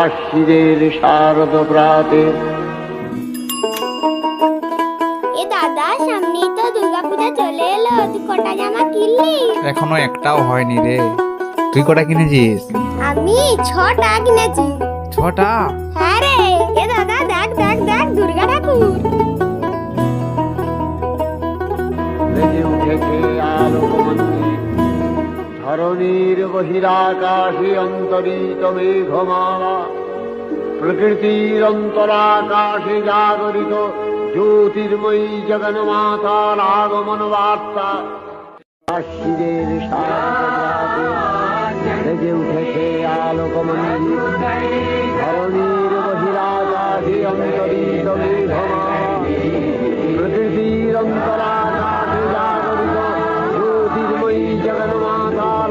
আশ্বিনের শারদ প্রাতে। এ দাদা, সামনেই তো দুর্গাপূজা চলে এলো, তুই কটা জামা কিনলি? এখনো একটাও হয়নি রে। তুই কটা কিনেছিস? আমি 6টা কিনেছি। 6টা? হ্যাঁ রে। এ দাদা, দেখ দেখ দেখ, দুর্গা ঠাকুর। বেজে উঠেছে আলোকমন্দির, ধরণীর বহিরাকাশে অন্তরিত মেঘমালা, প্রকৃতির অন্তরাকাশে জাগরিত জ্যোতির্ময়ী জগন্মাতার আগমন বার্তা। আশ্বিনের শারদে বেজে উঠেছে আলোকমন্দির, ধরণীর বহিরাকাশে অন্তরিত মেঘমালা, প্রকৃতির